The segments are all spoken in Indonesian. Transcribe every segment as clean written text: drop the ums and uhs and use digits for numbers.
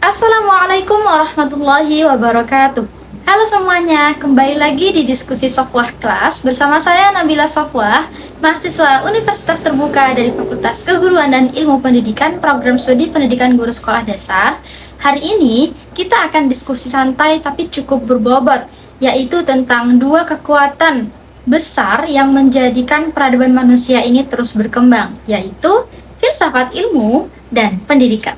Assalamualaikum warahmatullahi wabarakatuh. Halo semuanya, kembali lagi di diskusi Sofwah Kelas bersama saya Nabila Sofwah, mahasiswa Universitas Terbuka dari Fakultas Keguruan dan Ilmu Pendidikan Program Studi Pendidikan Guru Sekolah Dasar. Hari ini kita akan diskusi santai tapi cukup berbobot, yaitu tentang dua kekuatan besar yang menjadikan peradaban manusia ini terus berkembang, yaitu filsafat ilmu dan pendidikan.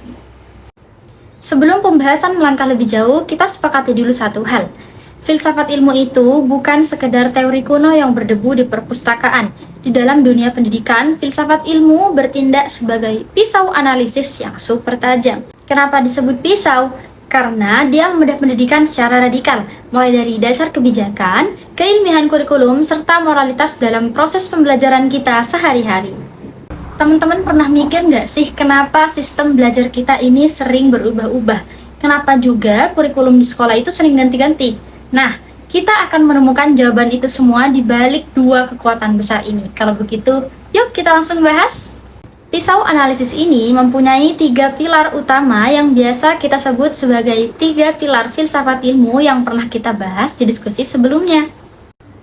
Sebelum pembahasan melangkah lebih jauh, kita sepakati dulu satu hal. Filsafat ilmu itu bukan sekedar teori kuno yang berdebu di perpustakaan. Di dalam dunia pendidikan, filsafat ilmu bertindak sebagai pisau analisis yang super tajam. Kenapa disebut pisau? Karena dia membedah pendidikan secara radikal, mulai dari dasar kebijakan, keilmiahan kurikulum, serta moralitas dalam proses pembelajaran kita sehari-hari. Teman-teman pernah mikir nggak sih kenapa sistem belajar kita ini sering berubah-ubah? Kenapa juga kurikulum di sekolah itu sering ganti-ganti? Nah, kita akan menemukan jawaban itu semua di balik dua kekuatan besar ini. Kalau begitu, yuk kita langsung bahas. Pisau analisis ini mempunyai tiga pilar utama yang biasa kita sebut sebagai tiga pilar filsafat ilmu yang pernah kita bahas di diskusi sebelumnya.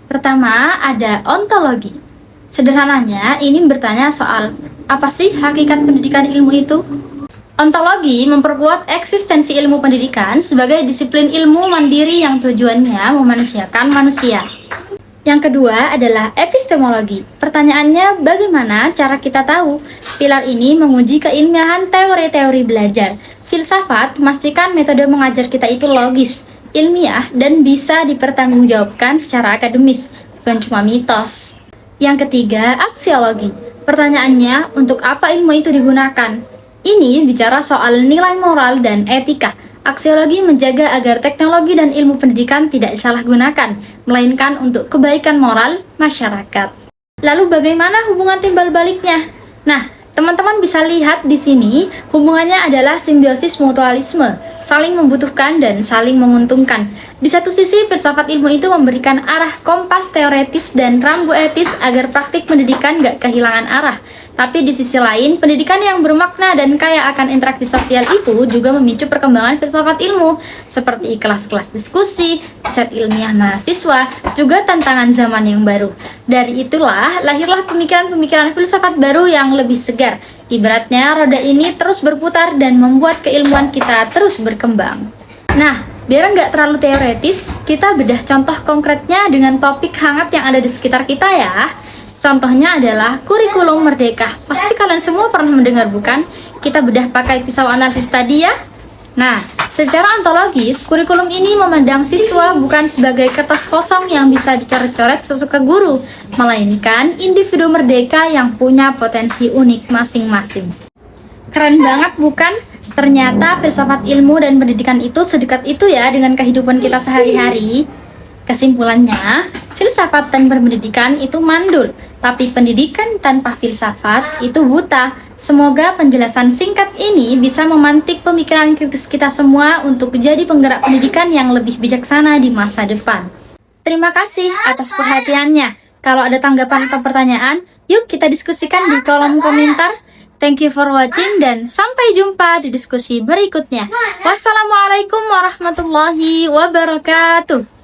Pertama, ada ontologi. Sederhananya, ini bertanya soal apa sih hakikat pendidikan ilmu itu? Ontologi memperkuat eksistensi ilmu pendidikan sebagai disiplin ilmu mandiri yang tujuannya memanusiakan manusia. Yang kedua adalah epistemologi. Pertanyaannya, bagaimana cara kita tahu? Pilar ini menguji keilmiahan teori-teori belajar. Filsafat memastikan metode mengajar kita itu logis, ilmiah, dan bisa dipertanggungjawabkan secara akademis, bukan cuma mitos. Yang ketiga, aksiologi. Pertanyaannya, untuk apa ilmu itu digunakan? Ini bicara soal nilai moral dan etika. Aksiologi menjaga agar teknologi dan ilmu pendidikan tidak disalahgunakan, melainkan untuk kebaikan moral masyarakat. Lalu bagaimana hubungan timbal baliknya? Nah, teman-teman bisa lihat di sini, hubungannya adalah simbiosis mutualisme, saling membutuhkan dan saling menguntungkan. Di satu sisi, filsafat ilmu itu memberikan arah kompas teoretis dan rambu etis agar praktik pendidikan gak kehilangan arah. Tapi di sisi lain, pendidikan yang bermakna dan kaya akan interaksi sosial itu juga memicu perkembangan filsafat ilmu, seperti kelas-kelas diskusi, riset ilmiah mahasiswa, juga tantangan zaman yang baru. Dari itulah, lahirlah pemikiran-pemikiran filsafat baru yang lebih segar. Ibaratnya, roda ini terus berputar dan membuat keilmuan kita terus berkembang. Nah, biar nggak terlalu teoretis, kita bedah contoh konkretnya dengan topik hangat yang ada di sekitar kita ya. Contohnya adalah kurikulum merdeka. Pasti kalian semua pernah mendengar bukan? Kita bedah pakai pisau analisis tadi ya. Nah, secara ontologis, kurikulum ini memandang siswa bukan sebagai kertas kosong yang bisa dicoret-coret sesuka guru, melainkan individu merdeka yang punya potensi unik masing-masing. Keren banget bukan? Ternyata filsafat ilmu dan pendidikan itu sedekat itu ya dengan kehidupan kita sehari-hari. Kesimpulannya, filsafat tanpa pendidikan itu mandul, tapi pendidikan tanpa filsafat itu buta. Semoga penjelasan singkat ini bisa memantik pemikiran kritis kita semua untuk menjadi penggerak pendidikan yang lebih bijaksana di masa depan. Terima kasih atas perhatiannya. Kalau ada tanggapan atau pertanyaan, yuk kita diskusikan di kolom komentar. Thank you for watching dan sampai jumpa di diskusi berikutnya. Wassalamualaikum warahmatullahi wabarakatuh.